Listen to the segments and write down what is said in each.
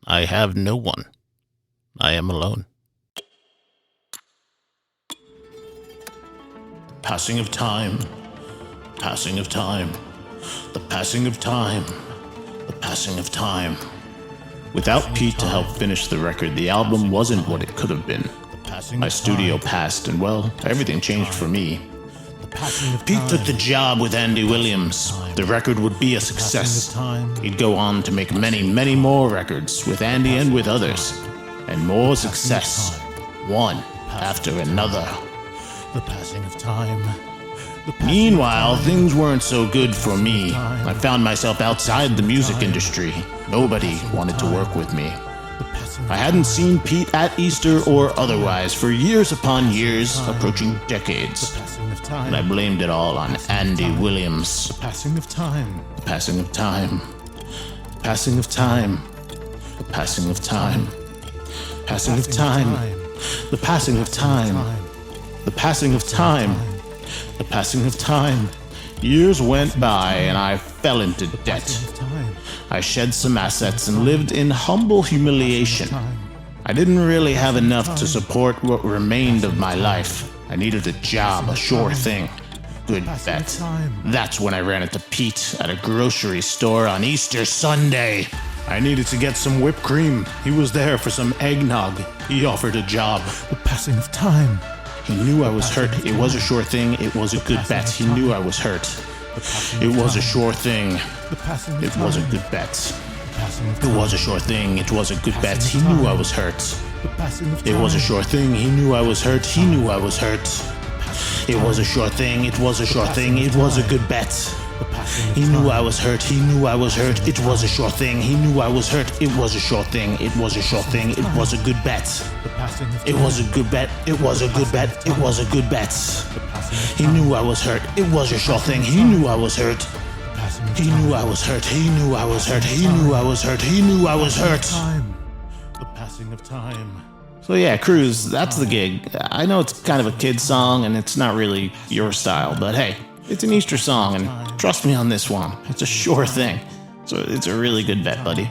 I have no one. I am alone. Passing of time. Passing of time. The passing of time. The passing of time. Without Pete to help finish the record, the album wasn't what it could have been. My studio passed, and well, everything changed for me. Pete took the job with Andy Williams. The record would be a success. He'd go on to make many, many more records with Andy and with others. And more success, one after another. The passing of time. Meanwhile, things weren't so good for me. I found myself outside the music industry. Nobody wanted to work with me. I hadn't seen Pete at Easter or otherwise for years upon years, approaching decades. And I blamed it all on Andy Williams. The passing of time. The passing of time. Passing of time. The passing of time. Passing of time. The passing of time. The passing of time. The passing of time. Years went by and I fell into debt. I shed some assets and lived in humble humiliation. I didn't really have enough to support what remained of my life. I needed a job, a sure thing. Good bet. That's when I ran into Pete at a grocery store on Easter Sunday. I needed to get some whipped cream. He was there for some eggnog. He offered a job. The passing of time. He knew I was hurt. It was a sure thing. It was a good bet. He knew I was hurt. It was a sure thing. It was a good bet. It was a sure thing. It was a good bet. He knew I was hurt. It was a sure thing. He knew I was hurt. He knew I was hurt. It was a sure thing. It was a sure thing. It was a good bet. He knew I was hurt. He knew I was hurt. It was a sure thing. He knew I was hurt. It was a sure thing. It was a sure thing. It was a good bet. It was a good bet. It was a good bet. It was a good bet. He knew I was hurt. It was a sure thing. He knew I was hurt. He knew I was hurt. He knew I was hurt. He knew I was hurt. He knew I was hurt. The passing of time. So yeah, Cruz, that's the gig. I know it's kind of a kid's song and it's not really your style, but hey, it's an Easter song and trust me on this one. It's a sure thing. So it's a really good bet, buddy.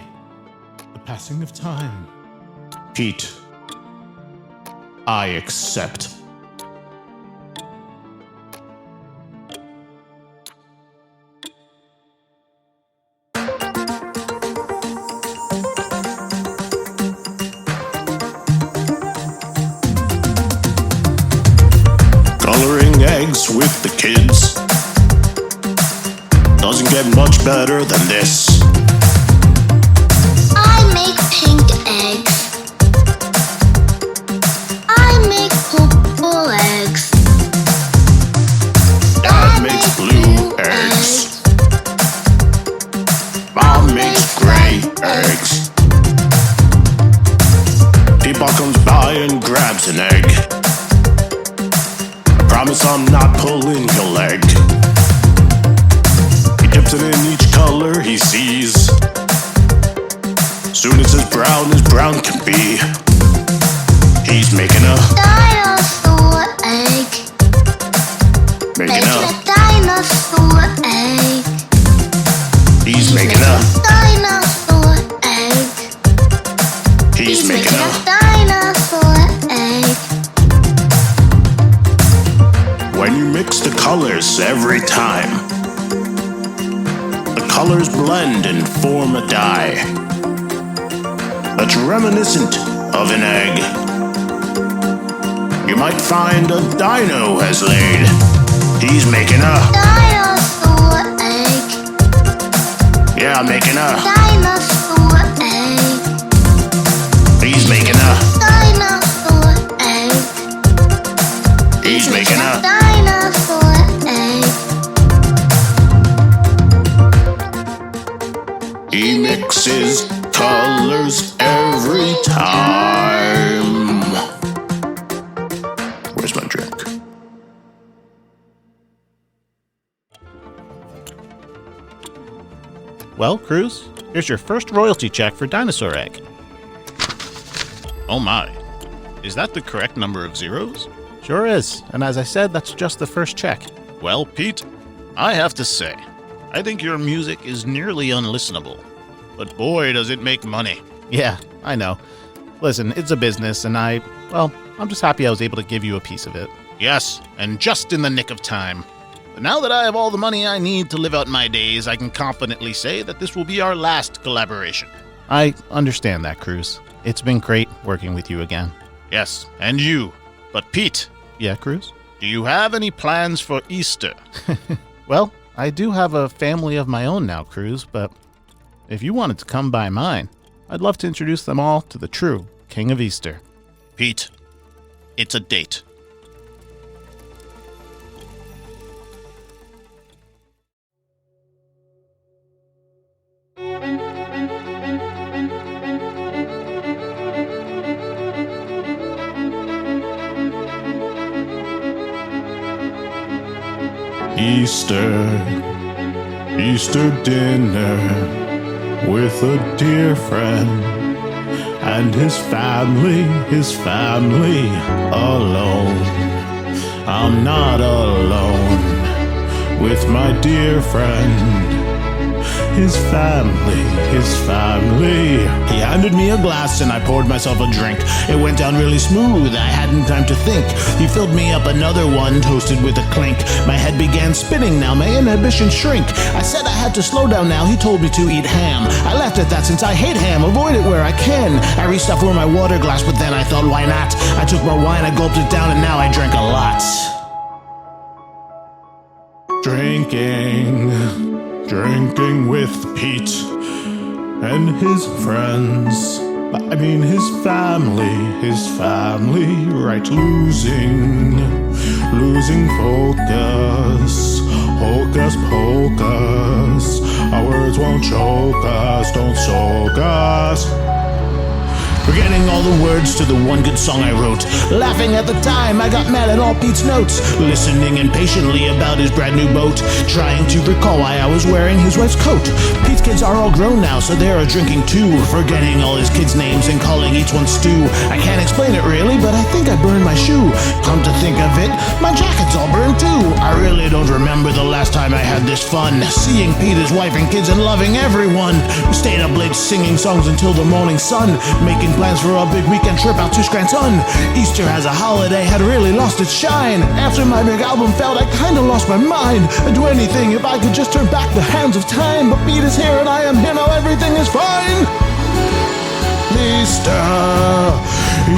The passing of time. Pete, I accept. Coloring eggs with the kids doesn't get much better than this. I make pink eggs. I make purple eggs. Dad makes blue eggs. Mom makes gray eggs. Peepaw comes by and grabs an egg. Promise I'm not pulling your leg. He dips it in each color he sees. Soon it's as brown can be. He's making a dinosaur egg. Making a dinosaur egg. He's making a dinosaur egg. He's making a dinosaur egg. When you mix the colors every time, the colors blend and form a dye that's reminiscent of an egg. You might find a dino has laid. He's making a dinosaur egg. Yeah, making a dinosaur egg. He's making a dinosaur egg. He's making a dinosaur egg. He mixes colors every time. Where's my drink? Well, Cruz, here's your first royalty check for Dinosaur Egg. Oh my. Is that the correct number of zeros? Sure is, and as I said, that's just the first check. Well, Pete, I have to say, I think your music is nearly unlistenable. But boy, does it make money. Yeah, I know. Listen, it's a business, and I'm just happy I was able to give you a piece of it. Yes, and just in the nick of time. But now that I have all the money I need to live out my days, I can confidently say that this will be our last collaboration. I understand that, Cruz. It's been great working with you again. Yes, and you. But Pete. Yeah, Cruz? Do you have any plans for Easter? Well, I do have a family of my own now, Cruz, but if you wanted to come by mine, I'd love to introduce them all to the true King of Easter. Pete, it's a date. Easter dinner with a dear friend and his family alone. I'm not alone with my dear friend. His family. He handed me a glass and I poured myself a drink. It went down really smooth, I hadn't time to think. He filled me up another one, toasted with a clink. My head began spinning now, my inhibitions shrink. I said I had to slow down now, he told me to eat ham. I laughed at that since I hate ham, avoid it where I can. I reached out for my water glass, but then I thought, why not? I took more wine, I gulped it down, and now I drank a lot. Drinking with Pete and his friends. I mean his family, right? Losing focus, hocus pocus. Our words won't choke us, don't soak us. Forgetting all the words to the one good song I wrote. Laughing at the time, I got mad at all Pete's notes. Listening impatiently about his brand new boat. Trying to recall why I was wearing his wife's coat. Pete's kids are all grown now, so they are drinking too. Forgetting all his kids' names and calling each one Stu. I can't explain it really, but I think I burned my shoe. Come to think of it, my jacket's all burned too. I really don't remember the last time I had this fun. Seeing Pete, his wife and kids, and loving everyone. We stayed up late singing songs until the morning sun. Making plans for a big weekend trip out to Scranton. Easter as a holiday had really lost its shine. After my big album failed, I kinda lost my mind. I'd do anything if I could just turn back the hands of time. But Pete is here and I am here now, everything is fine.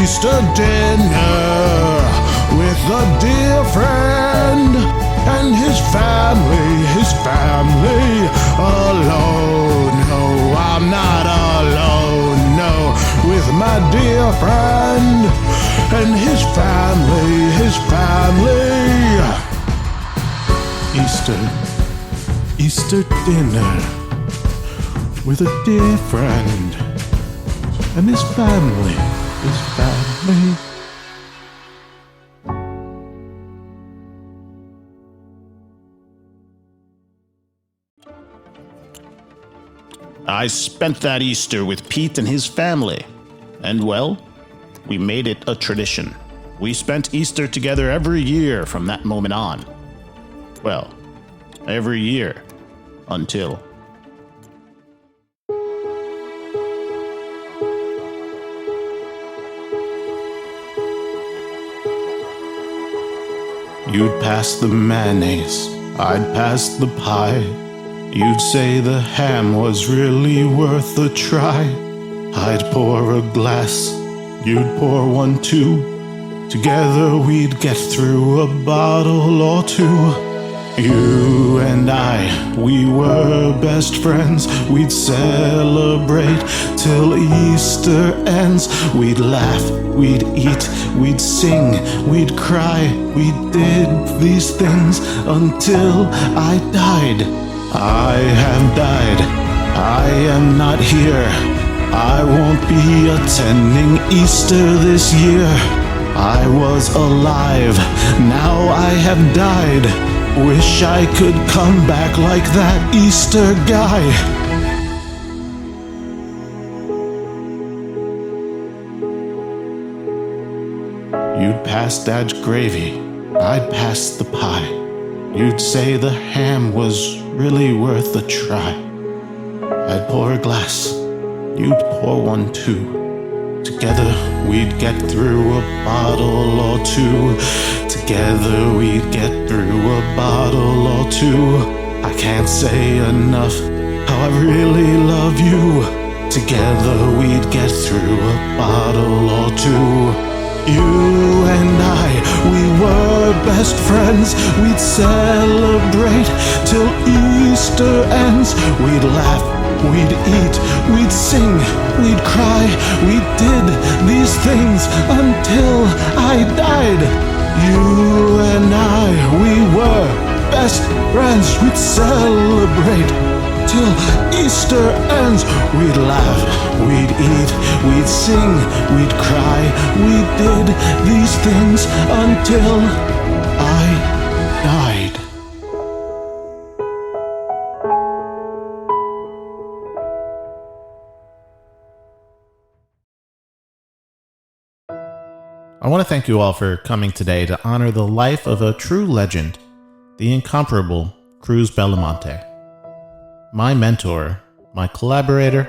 Easter dinner with a dear friend and his family alone. No, I'm not alone, no, with my dear friend and his family. Easter dinner with a dear friend and his family. I spent that Easter with Pete and his family. And well, we made it a tradition. We spent Easter together every year from that moment on. Well, every year until... You'd pass the mayonnaise, I'd pass the pie. You'd say the ham was really worth a try. I'd pour a glass, you'd pour one too. Together we'd get through a bottle or two. You and I, we were best friends. We'd celebrate till Easter ends. We'd laugh, we'd eat, we'd sing, we'd cry. We did these things until I died. I have died, I am not here. I won't be attending Easter this year. I was alive, now I have died. Wish I could come back like that Easter guy. You'd pass Dad's gravy, I'd pass the pie. You'd say the ham was really worth a try. I'd pour a glass, you'd pour one too. Together we'd get through a bottle or two. Together we'd get through a bottle or two. I can't say enough how I really love you. Together we'd get through a bottle or two. You and I, we were best friends. We'd celebrate till Easter ends. We'd laugh, we'd eat, we'd sing, we'd cry. We did these things until I died. You and I, we were best friends. We'd celebrate till Easter ends. We'd laugh, we'd eat, we'd sing, we'd cry. We did these things until I died. I want to thank you all for coming today to honor the life of a true legend, the incomparable Cruz Bellemonte. My mentor, my collaborator,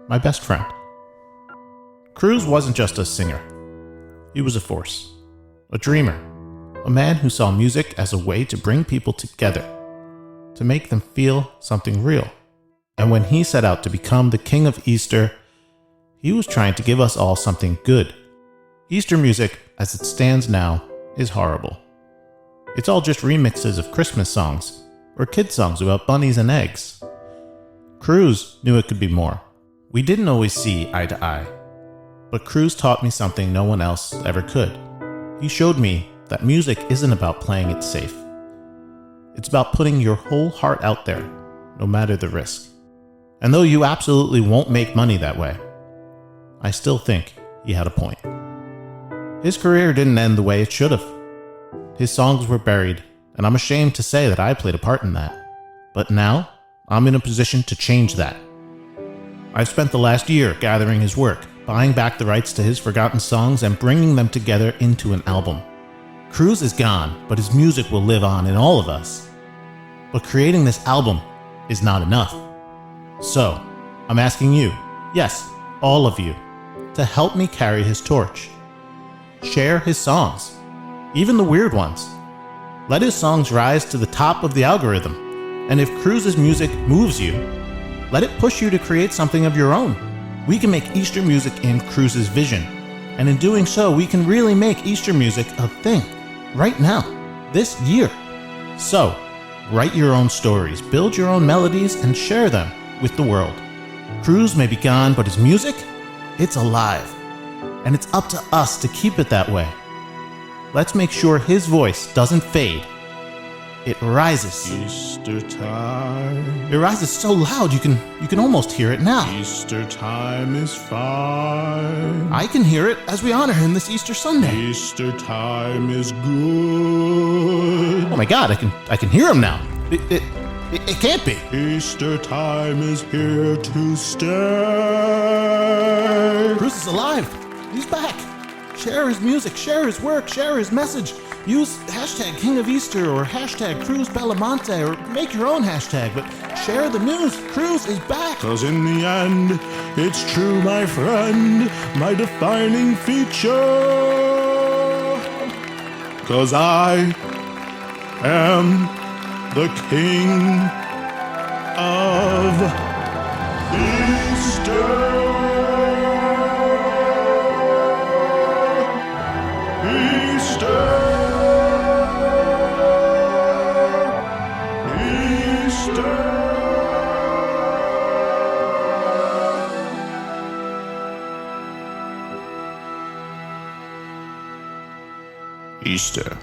my best friend. Cruz wasn't just a singer. He was a force, a dreamer, a man who saw music as a way to bring people together, to make them feel something real. And when he set out to become the King of Easter, he was trying to give us all something good. Easter music, as it stands now, is horrible. It's all just remixes of Christmas songs, or kid songs about bunnies and eggs. Cruz knew it could be more. We didn't always see eye to eye, but Cruz taught me something no one else ever could. He showed me that music isn't about playing it safe. It's about putting your whole heart out there, no matter the risk. And though you absolutely won't make money that way, I still think he had a point. His career didn't end the way it should have. His songs were buried, and I'm ashamed to say that I played a part in that. But now, I'm in a position to change that. I've spent the last year gathering his work, buying back the rights to his forgotten songs, and bringing them together into an album. Cruz is gone, but his music will live on in all of us. But creating this album is not enough. So, I'm asking you, yes, all of you, to help me carry his torch. Share his songs, even the weird ones. Let his songs rise to the top of the algorithm. And if Cruz's music moves you, let it push you to create something of your own. We can make Easter music in Cruz's vision. And in doing so, we can really make Easter music a thing. Right now, this year. So, write your own stories, build your own melodies, and share them with the world. Cruz may be gone, but his music, it's alive. And it's up to us to keep it that way. Let's make sure his voice doesn't fade. It rises. Easter time. It rises so loud you can almost hear it now. Easter time is fine. I can hear it as we honor him this Easter Sunday. Easter time is good. Oh my God, I can hear him now. It can't be. Easter time is here to stay. Cruz is alive. He's back. Share his music, share his work, share his message. Use hashtag King of Easter or hashtag Cruz Bellemonte or make your own hashtag, but share the news. Cruz is back. 'Cause in the end, it's true, my friend, my defining feature. 'Cause I am the King of Easter. Easter.